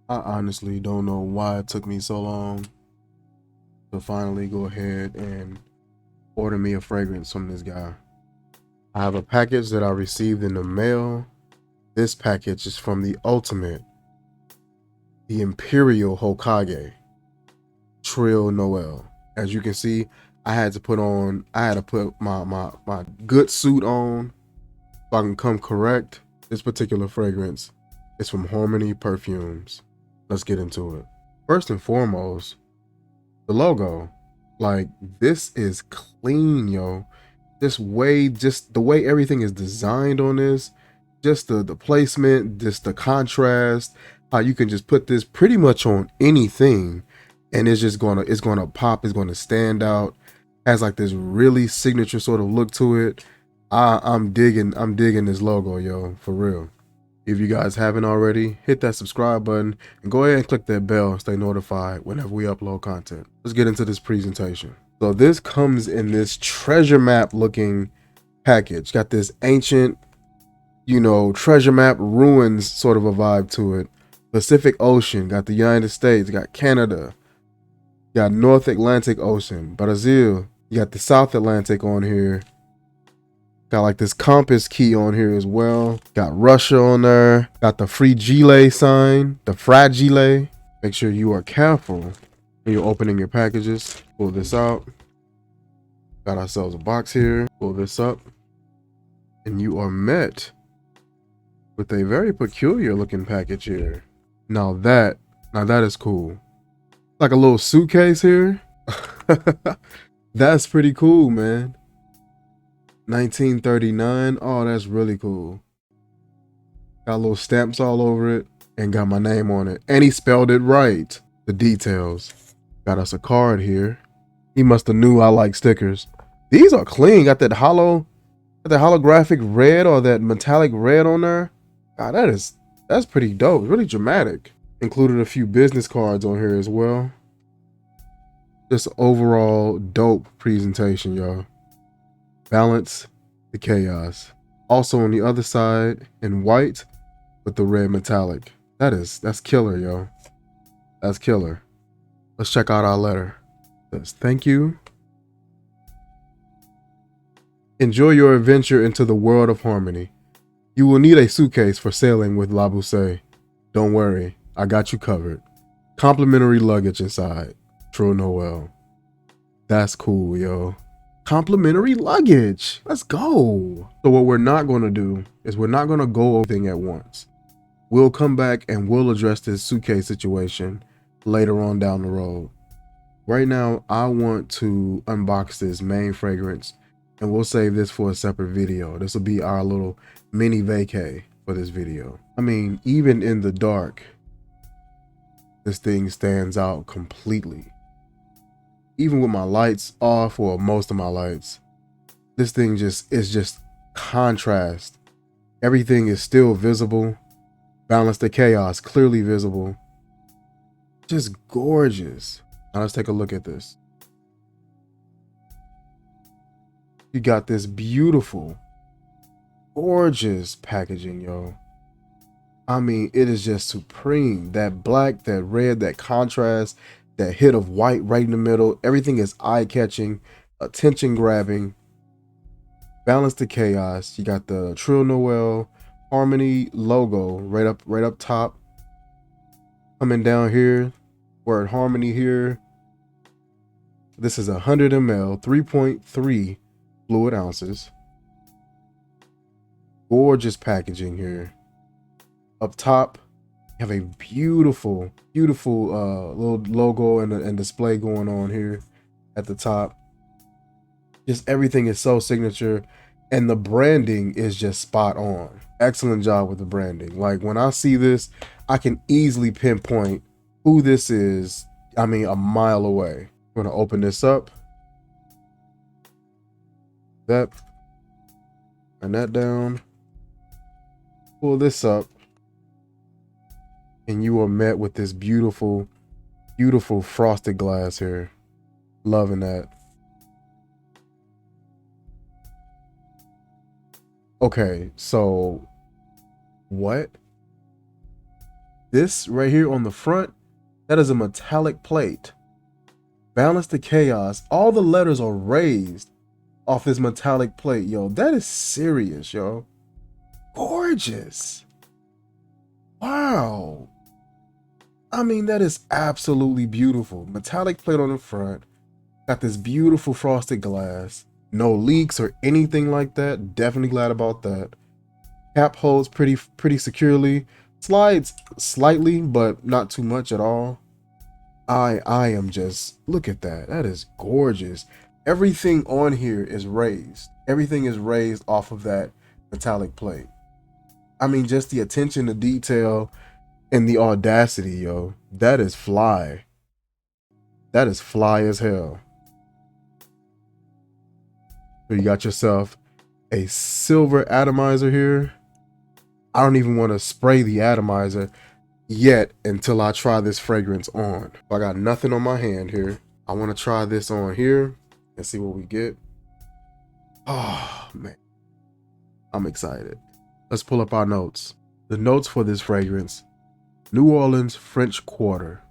I honestly don't know why it took me so long to finally go ahead and order me a fragrance from this guy. I have a package that I received in the mail. This package is from the Ultimate, the Imperial Hokage, Trill Noel. As you can see, I had to put my good suit on so I can come correct. This particular fragrance is from Xarmony Perfumes. Let's get into it. First and foremost, the logo. Like, this is clean, yo. Just the way everything is designed on this, just the placement, just the contrast, how you can just put this pretty much on anything and it's gonna pop, it's gonna stand out. Has like this really signature sort of look to it. I'm digging this logo, yo, for real. If you guys haven't already, hit that subscribe button and go ahead and click that bell and stay notified whenever we upload content. Let's get into this presentation. So this comes in this treasure map looking package. Got this ancient, treasure map ruins sort of a vibe to it. Pacific Ocean, got the United States, got Canada, got North Atlantic Ocean, Brazil, you got the South Atlantic on here. Got like this compass key on here as well. Got Russia on there. Got the fragile sign, the fragile. Make sure you are careful when you're opening your packages. Pull this out. Got ourselves a box here. Pull this up. And you are met with a very peculiar looking package here. Now that is cool. Like a little suitcase here. That's pretty cool, man. 1939. Oh, that's really cool. Got little stamps all over it and got my name on it. And he spelled it right. The details. Got us a card here. He must have knew I like stickers. These are clean. Got that holographic red or that metallic red on there. God, that's pretty dope. Really dramatic. Included a few business cards on here as well. Just overall dope presentation, y'all. Balance the chaos. Also on the other side in white with the red metallic. That's killer, yo. That's killer. Let's check out our letter. It says, thank you. Enjoy your adventure into the world of Xarmony. You will need a suitcase for sailing with Labuse. Don't worry, I got you covered. Complimentary luggage inside. True Noel. That's cool, yo. Complimentary luggage. Let's go. So what we're not going to do is we're not going to go over everything at once. We'll come back and we'll address this suitcase situation later on down the road. Right now, I want to unbox this main fragrance and we'll save this for a separate video. This will be our little mini vacay for this video. I mean, even in the dark, this thing stands out completely. Even with my lights off, or most of my lights, this thing is just contrast. Everything is still visible. Balance the chaos, clearly visible. Just gorgeous. Now let's take a look at this. You got this beautiful, gorgeous packaging, yo. I mean, it is just supreme. That black, that red, that contrast, that hit of white right in the middle. Everything is eye-catching, attention-grabbing. Balance the chaos. You got the Trill Noel Xarmony logo right up top. Coming down here, word Xarmony here. This is 100 ml, 3.3 fluid ounces. Gorgeous packaging here. Up top, you have a beautiful little logo and display going on here at the top. Just everything is so signature, and the branding is just spot on. Excellent job with the branding. Like, when I see this, I can easily pinpoint who this is. I mean, a mile away. I'm gonna open this up. That and that down. Pull this up. And you are met with this beautiful frosted glass here. Loving that. Okay, so what? This right here on the front, that is a metallic plate. Balance to chaos. All the letters are raised off this metallic plate, yo. That is serious, yo. Gorgeous. Wow. I mean, that is absolutely beautiful. Metallic plate on the front. Got this beautiful frosted glass. No leaks or anything like that. Definitely glad about that. Cap holds pretty securely. Slides slightly, but not too much at all. I am just, look at that. That is gorgeous. Everything on here is raised. Everything is raised off of that metallic plate. I mean, just the attention to detail and the audacity, yo. That is fly. That is fly as hell. So you got yourself a silver atomizer here. I don't even want to spray the atomizer yet until I try this fragrance on. I got nothing on my hand here. I want to try this on here and see what we get. Oh man, I'm excited. Let's pull up our notes. The notes for this fragrance: New Orleans French Quarter,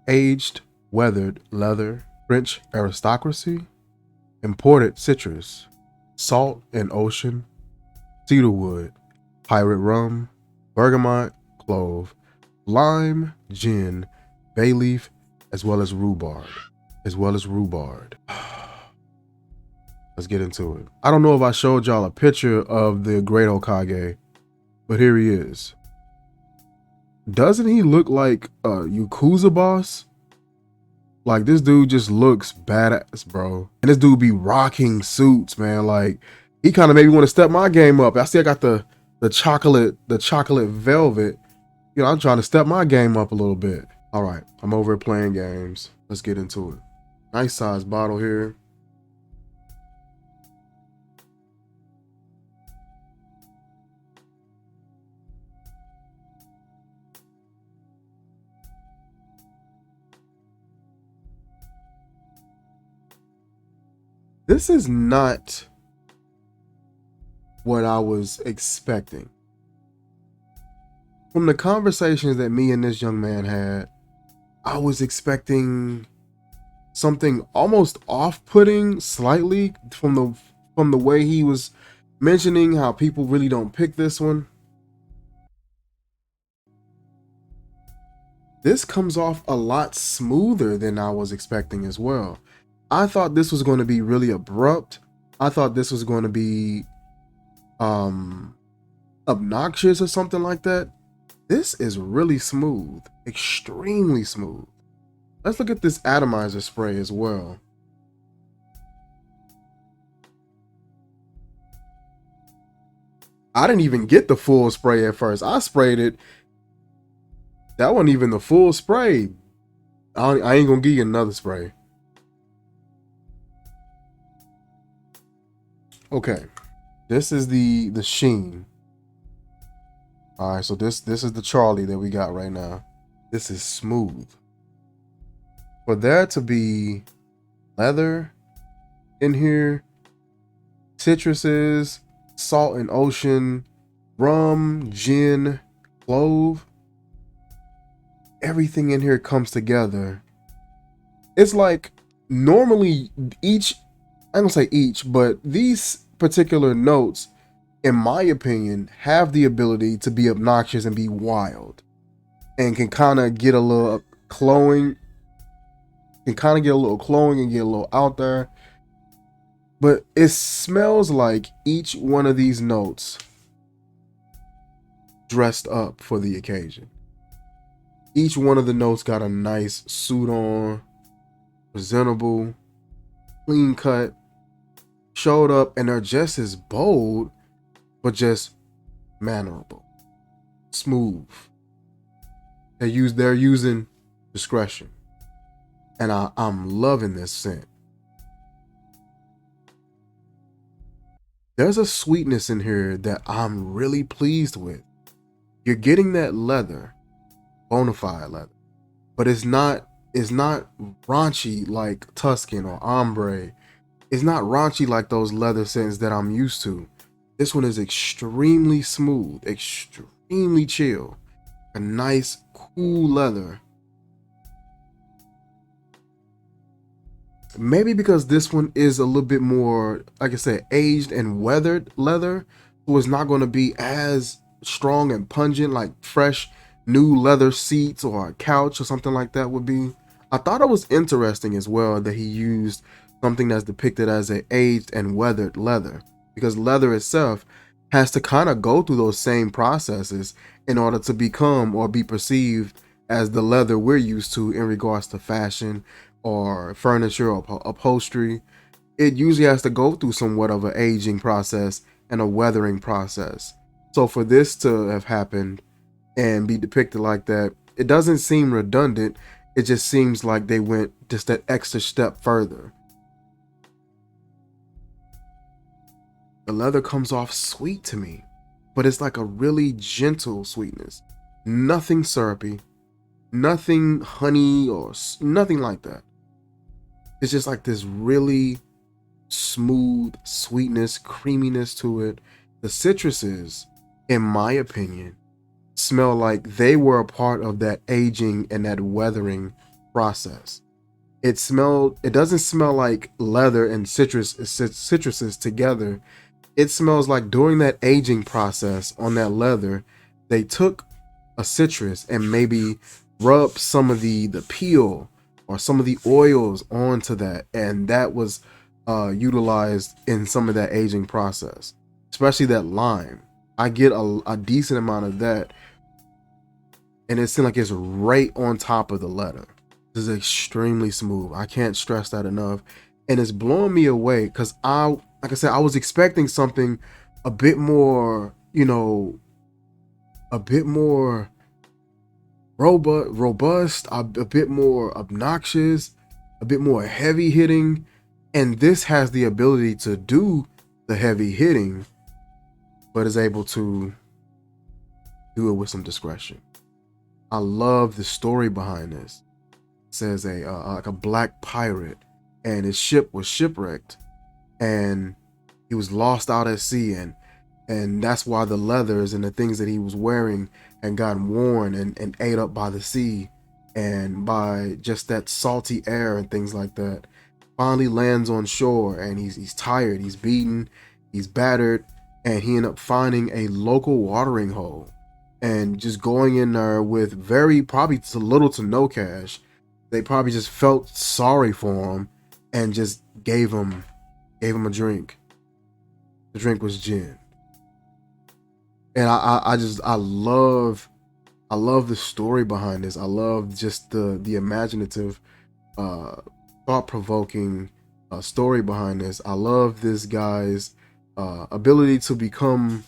aged weathered leather, French aristocracy, imported citrus, salt and ocean, cedarwood, pirate rum, bergamot, clove, lime, gin, bay leaf, as well as rhubarb. Let's get into it. I don't know if I showed y'all a picture of the Great Hokage, but here he is. Doesn't he look like a Yakuza boss? Like, this dude just looks badass, bro. And this dude be rocking suits, man. Like, he kind of made me want to step my game up. I see I got the chocolate velvet. You know, I'm trying to step my game up a little bit. All right, I'm over here playing games. Let's get into it. Nice size bottle here. This is not what I was expecting. From the conversations that me and this young man had, I was expecting something almost off-putting slightly from the way he was mentioning how people really don't pick this one. This comes off a lot smoother than I was expecting as well. I thought this was going to be really abrupt. I thought this was going to be obnoxious or something like that. This is really smooth, extremely smooth. Let's look at this atomizer spray as well. I didn't even get the full spray at first. I sprayed it. That wasn't even the full spray. I ain't gonna give you another spray. Okay, this is the sheen. All right, so this is the Charlie that we got right now. This is smooth. For there to be leather in here, citruses, salt and ocean, rum, gin, clove, everything in here comes together. It's like normally each, I don't say each, but these particular notes, in my opinion, have the ability to be obnoxious and be wild, and can kind of get a little cloying, and get a little out there. But it smells like each one of these notes dressed up for the occasion. Each one of the notes got a nice suit on, presentable, clean cut, showed up, and they're just as bold, but just mannerable, smooth. They're using discretion, and I'm loving this scent. There's a sweetness in here that I'm really pleased with. You're getting that leather, bona fide leather, but it's not raunchy like Tuscan or Ombre. It's not raunchy like those leather scents that I'm used to. This one is extremely smooth, extremely chill. A nice cool leather. Maybe because this one is a little bit more, like I said, aged and weathered leather, so it's not going to be as strong and pungent like fresh new leather seats or a couch or something like that would be. I thought it was interesting as well that he used something that's depicted as a aged and weathered leather, because leather itself has to kind of go through those same processes in order to become or be perceived as the leather we're used to in regards to fashion or furniture or upholstery. It usually has to go through somewhat of an aging process and a weathering process. So for this to have happened and be depicted like that, it doesn't seem redundant. It just seems like they went just that extra step further. The leather comes off sweet to me, but it's like a really gentle sweetness. Nothing syrupy, nothing honey or nothing like that. It's just like this really smooth sweetness, creaminess to it. The citruses, in my opinion, smell like they were a part of that aging and that weathering process. It doesn't smell like leather and citruses together. It smells like during that aging process on that leather, they took a citrus and maybe rubbed some of the peel or some of the oils onto that, and that was utilized in some of that aging process, especially that lime. I get a decent amount of that, and it seems like it's right on top of the leather. This is extremely smooth. I can't stress that enough, and it's blowing me away because like I said, I was expecting something a bit more, a bit more robust, a bit more obnoxious, a bit more heavy hitting, and this has the ability to do the heavy hitting, but is able to do it with some discretion. I love the story behind this. It says like a black pirate, and his ship was shipwrecked, and he was lost out at sea, and that's why the leathers and the things that he was wearing had gotten worn and ate up by the sea and by just that salty air and things like that. Finally lands on shore, and he's tired, he's beaten, he's battered, and he ended up finding a local watering hole and just going in there with probably little to no cash. They probably just felt sorry for him and just gave him a drink. The drink was gin. And I love the story behind this. I love just the imaginative, thought-provoking story behind this. I love this guy's ability to become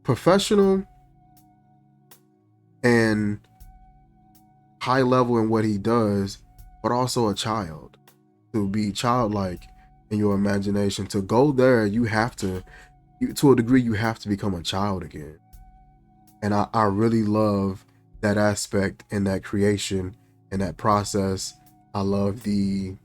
professional and high level in what he does, but also a child. To be childlike in your imagination, to go there, you have to, to a degree, you have to become a child again. And I really love that aspect in that creation and that process. I love the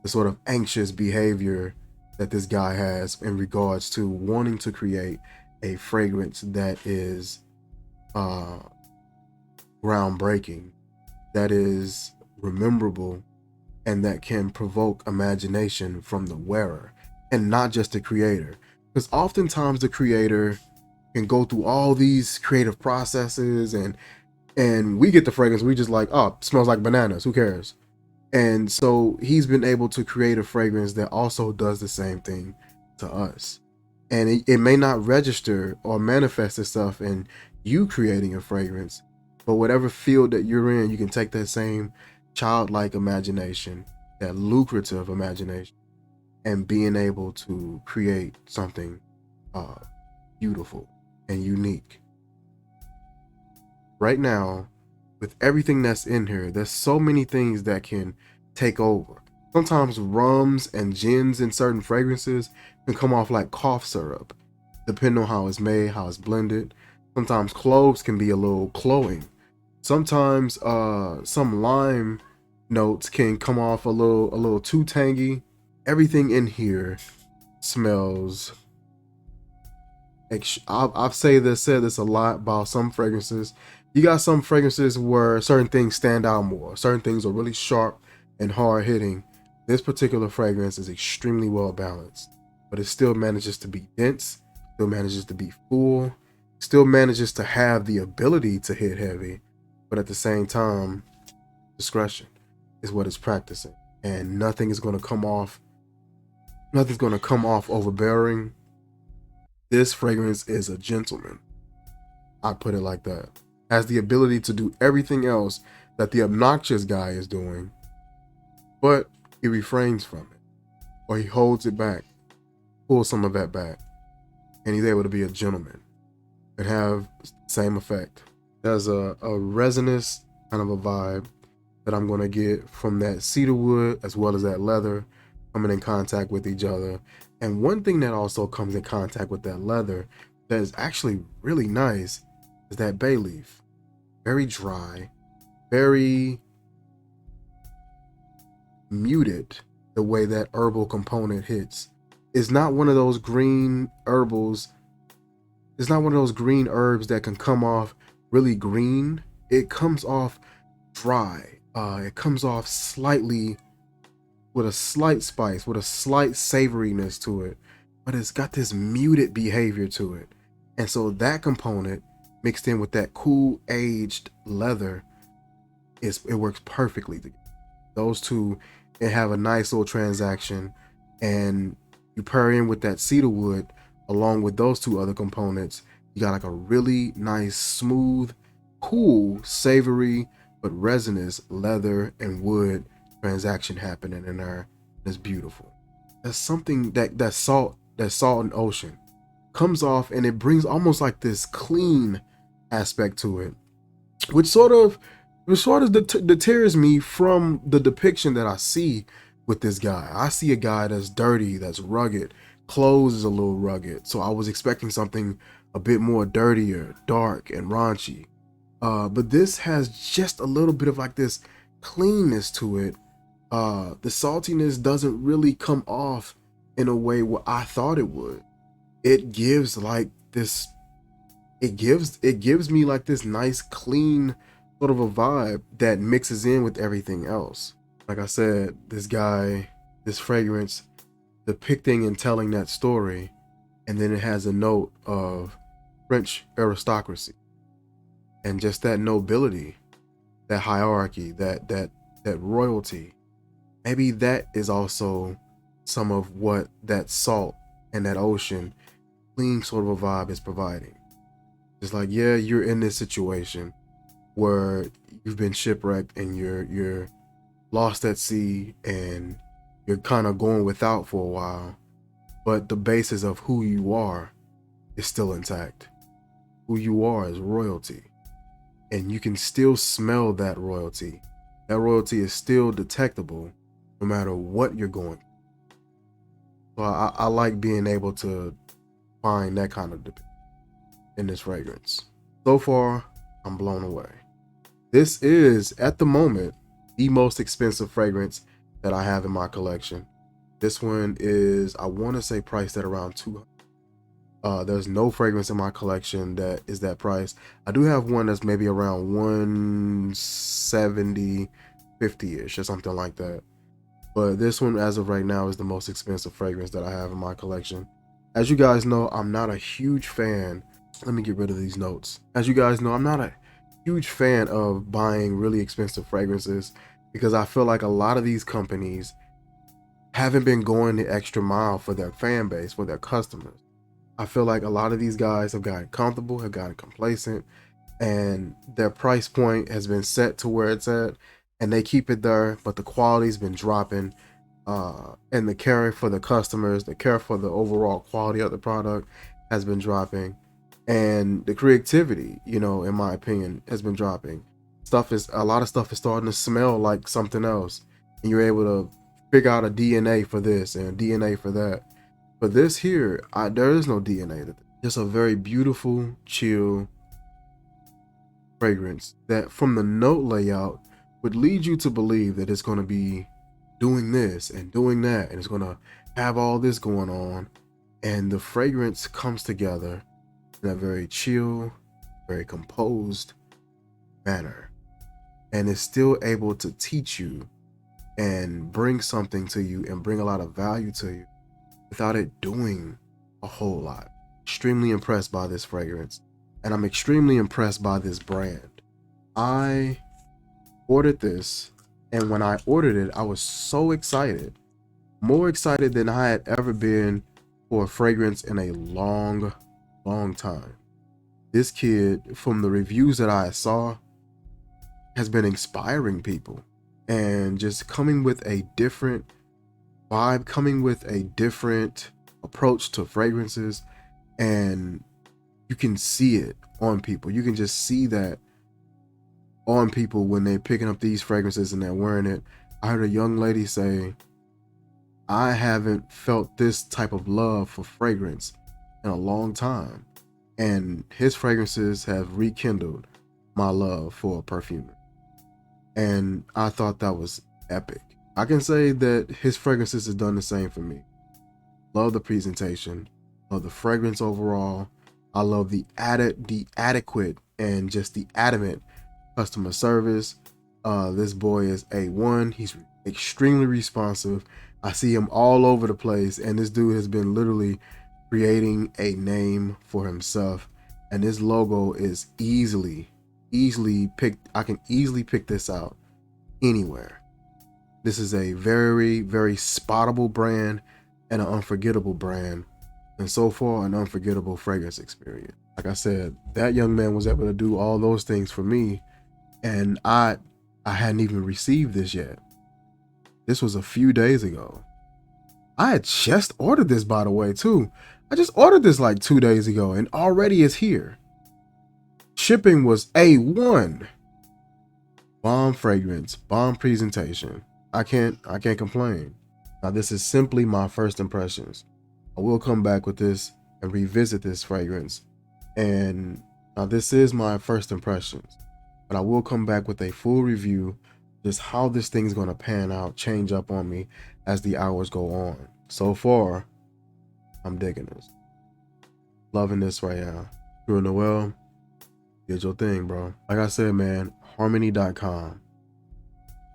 sort of anxious behavior that this guy has in regards to wanting to create a fragrance that is groundbreaking, that is rememberable, and that can provoke imagination from the wearer and not just the creator. Because oftentimes the creator can go through all these creative processes, and we get the fragrance, we just like, oh, it smells like bananas, who cares? And so he's been able to create a fragrance that also does the same thing to us. And it may not register or manifest itself in you creating a fragrance, but whatever field that you're in, you can take that same childlike imagination, that lucrative imagination, and being able to create something beautiful and unique. Right now, with everything that's in here, there's so many things that can take over. Sometimes rums and gins in certain fragrances can come off like cough syrup, depending on how it's made, how it's blended. Sometimes cloves can be a little cloying. Sometimes some lime notes can come off a little too tangy. Everything in here smells. I've said this a lot about some fragrances. You got some fragrances where certain things stand out more. Certain things are really sharp and hard hitting. This particular fragrance is extremely well balanced, but it still manages to be dense, still manages to be full, still manages to have the ability to hit heavy, but at the same time, discretion is what it's practicing. And nothing's going to come off overbearing. This fragrance is a gentleman. I put it like that. Has the ability to do everything else that the obnoxious guy is doing, but he refrains from it, or he holds it back, pulls some of that back, and he's able to be a gentleman and have the same effect. There's a resinous kind of a vibe that I'm going to get from that cedar wood as well as that leather coming in contact with each other. And one thing that also comes in contact with that leather that is actually really nice is that bay leaf. Very dry, very muted the way that herbal component hits. It's not one of those green herbals. It's not one of those green herbs that can come off really green. It comes off dry. It comes off slightly with a slight spice, with a slight savoriness to it, but it's got this muted behavior to it. And so that component mixed in with that cool aged leather, it works perfectly together. Those two, it have a nice little transaction, and you pair in with that cedar wood along with those two other components, you got like a really nice, smooth, cool, savory, but resinous leather and wood transaction happening in there. It's beautiful. That's something that salt and ocean comes off, and it brings almost like this clean aspect to it, which sort of deters me from the depiction that I see with this guy. I see a guy that's dirty, that's rugged, clothes is a little rugged, so I was expecting something a bit more dirtier, dark, and raunchy. But this has just a little bit of like this cleanness to it. The saltiness doesn't really come off in a way what I thought it would. It gives like this, it gives me like this nice clean sort of a vibe that mixes in with everything else. Like I said, this fragrance depicting and telling that story, and then it has a note of French aristocracy and just that nobility, that hierarchy, that royalty. Maybe that is also some of what that salt and that ocean clean sort of a vibe is providing. It's like, yeah, you're in this situation where you've been shipwrecked and you're lost at sea and you're kind of going without for a while, but the basis of who you are is still intact. Who you are is royalty, and you can still smell that royalty. That royalty is still detectable no matter what you're going through. So I like being able to find that kind of depiction in this fragrance. So far, I'm blown away. This is, at the moment, the most expensive fragrance that I have in my collection. This one is, I want to say, priced at around $200. There's no fragrance in my collection that is that price. I do have one that's maybe around 170, 50-ish or something like that. But this one, as of right now, is the most expensive fragrance that I have in my collection. As you guys know, I'm not a huge fan. Let me get rid of these notes. As you guys know, I'm not a huge fan of buying really expensive fragrances because I feel like a lot of these companies haven't been going the extra mile for their fan base, for their customers. I feel like a lot of these guys have gotten comfortable, have gotten complacent, and their price point has been set to where it's at, and they keep it there, but the quality's been dropping, and the care for the customers, the care for the overall quality of the product has been dropping, and the creativity, in my opinion, has been dropping. A lot of stuff is starting to smell like something else, and you're able to figure out a DNA for this and a DNA for that. But this here, there is no DNA. Just a very beautiful, chill fragrance that from the note layout would lead you to believe that it's going to be doing this and doing that, and it's going to have all this going on. And the fragrance comes together in a very chill, very composed, manner, and is still able to teach you and bring something to you and bring a lot of value to you without it doing a whole lot. Extremely impressed by this fragrance, and I'm extremely impressed by this brand. I ordered this, and when I ordered it, I was so excited, more excited than I had ever been for a fragrance in a long time. This kid, from the reviews that I saw, has been inspiring people and just coming with a different vibe, coming with a different approach to fragrances, and you can see it on people. You can just see that on people when they're picking up these fragrances and they're wearing it. I heard a young lady say, I haven't felt this type of love for fragrance in a long time, and his fragrances have rekindled my love for a perfumer. And I thought that was epic. I can say that his fragrances have done the same for me. Love the presentation, love the fragrance overall. I love the adequate and just the adamant customer service. This boy is A1. He's extremely responsive. I see him all over the place, and this dude has been literally creating a name for himself. And this logo is easily picked. I can easily pick this out anywhere. This is a very spottable brand and an unforgettable brand, and so far an unforgettable fragrance experience. Like I said, that young man was able to do all those things for me, and I hadn't even received this yet. This was a few days ago. I had just ordered this, by the way, too. I just ordered this like 2 days ago, and already it's here. Shipping was A1. Bomb fragrance, bomb presentation. I can't complain. Now, this is simply my first impressions. I will come back with this and revisit this fragrance. And now this is my first impressions, but I will come back with a full review, just how this thing's going to pan out, change up on me as the hours go on. So far, I'm digging this. Loving this right now. Drew Noel, did your thing, bro. Like I said, man, Xarmony.com.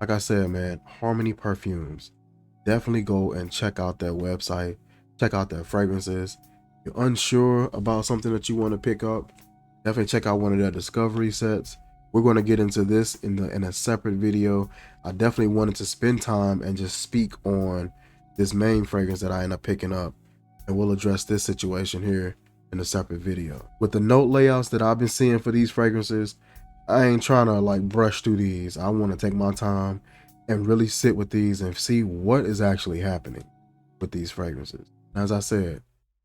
Like I said, man, Xarmony Perfumes. Definitely go and check out their website. Check out their fragrances. If you're unsure about something that you want to pick up, definitely check out one of their discovery sets. We're going to get into this in a separate video. I definitely wanted to spend time and just speak on this main fragrance that I end up picking up, and we'll address this situation here in a separate video. With the note layouts that I've been seeing for these fragrances, I ain't trying to like brush through these. I want to take my time and really sit with these and see what is actually happening with these fragrances. As I said,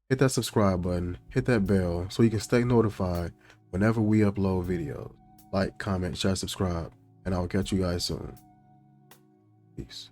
hit that subscribe button, hit that bell so you can stay notified whenever we upload videos. Like, comment, share, subscribe, and I'll catch you guys soon. Peace.